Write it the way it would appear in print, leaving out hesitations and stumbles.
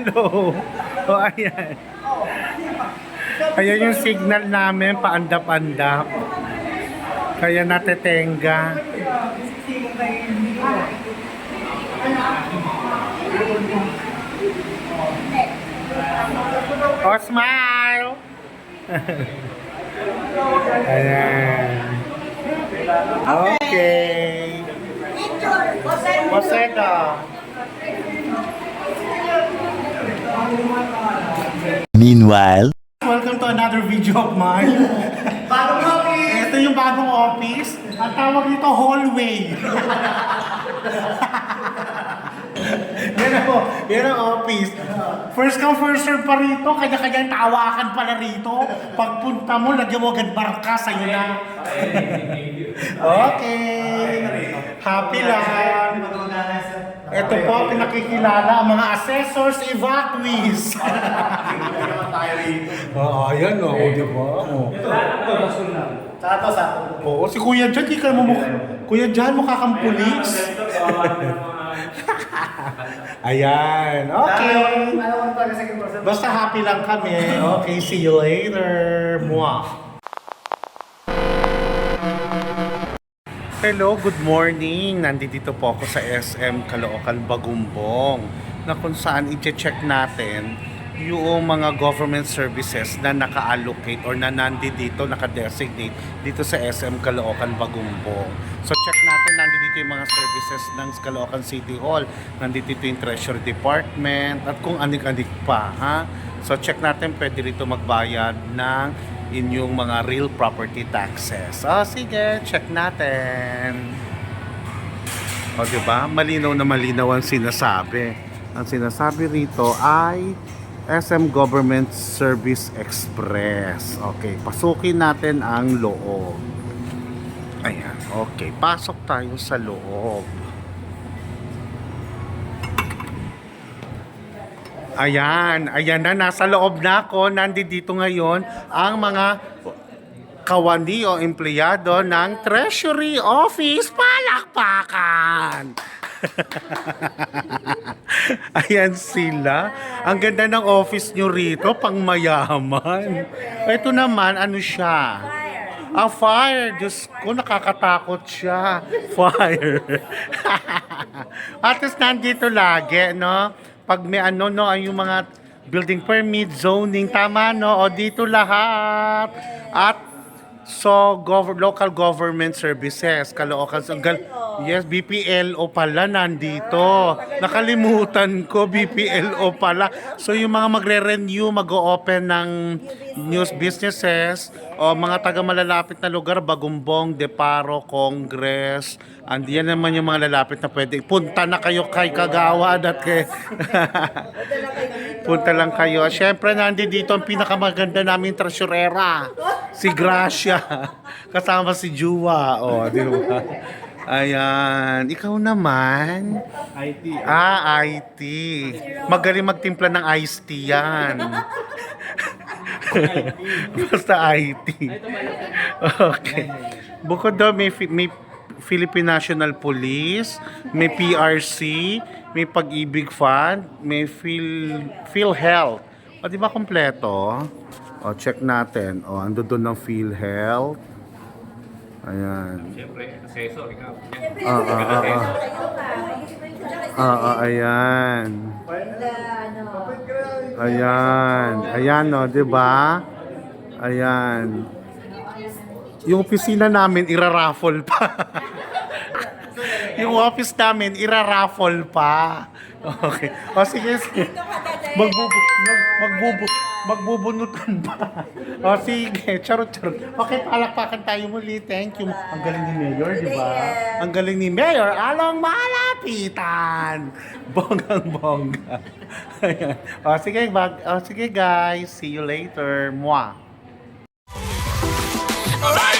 Hello. O, ayan. Ayan yung signal namin, paandap-andap. Kaya natetenga. Oh, smile! Ayan. Okay. Poseda. Meanwhile, Welcome to another video of mine. Bagong office! Ito yung bagong office. Ang tawag nito, hallway. Yan ang office. First come, first serve pa rito. Kanya-kanyang tawakan pala rito. Pagpunta mo, lagyan mo agad barka, sa'yo na. Okay. Happy lang. Ito po, pinakikilala ang mga assessors, evacuees. Oo, ayan o, di ba? Oo, si Kuya Jan, di ka mo Kuya Jan, mukha kang pulis. Ayan, okay. Basta happy lang kami. Okay, see you later. Mwah. Hello, good morning. Nandito po ako sa SM Caloocan, Bagumbong, na kung saan i-check natin yung mga government services na naka-allocate or na nandito, naka-designate dito sa SM Caloocan, Bagumbong. So check natin, nandito yung mga services ng Caloocan City Hall. Nandito yung Treasury Department at kung anik-anik pa. Ha? So check natin, pwede rito magbayad ng inyong mga real property taxes. Sige, check natin. Diba? Malinaw na malinaw ang sinasabi. Ang sinasabi rito ay SM Government Service Express. Okay, pasukin natin ang loob. Ayan, okay. Pasok tayo sa loob. Ayan na, nasa loob na ako. Nandito ngayon ang mga kawani o empleyado ng Treasury Office. Palakpakan! Ayan sila. Ang ganda ng office nyo rito, pang mayaman. Ito naman, ano siya? Fire. Diyos ko, nakakatakot siya. Fire. At least nandito lagi, no? Pag may ano, no, ay yung mga building permit, zoning, tama, no? O dito lahat. At so, local government services, Caloocan. Yes, BPLO pala nandito. Nakalimutan ko, BPLO pala. So, yung mga magre-renew, mag-o-open ng news businesses, o mga taga-malalapit na lugar, Bagumbong, Deparo, Congress, andiyan naman yung mga lalapit na pwede. Punta na kayo kay Kagawad at kay... Punta lang kayo. Siyempre, nandito ang pinakamaganda namin tresurera. Si Gracia. Kasama si Jua. O, di ba? Ayan. Ikaw naman? IT. IT. Magaling magtimpla ng iced tea yan. Basta IT. Okay. Bukod daw, may Philippine National Police, may PRC, may Pag-ibig Fund, may PhilHealth. O, di ba kompleto? O, check natin. O, ando doon ng PhilHealth. Ayan. Siyempre, assessor, ikaw. Ayan. Ayan. Ayan, no, di ba? Ayan. Yung opisina namin, iraraffle pa. Yung office namin, iraraffle pa. Okay. O, sige. Magbubunutan pa. O, sige. Charot. Okay, palakpakan tayo muli. Thank you. Ang galing ni Mayor, di ba? Ang galing ni Mayor. Along malapitan. Bonggang-bongga. Ayan. O, sige guys. See you later. Mwah. Alright.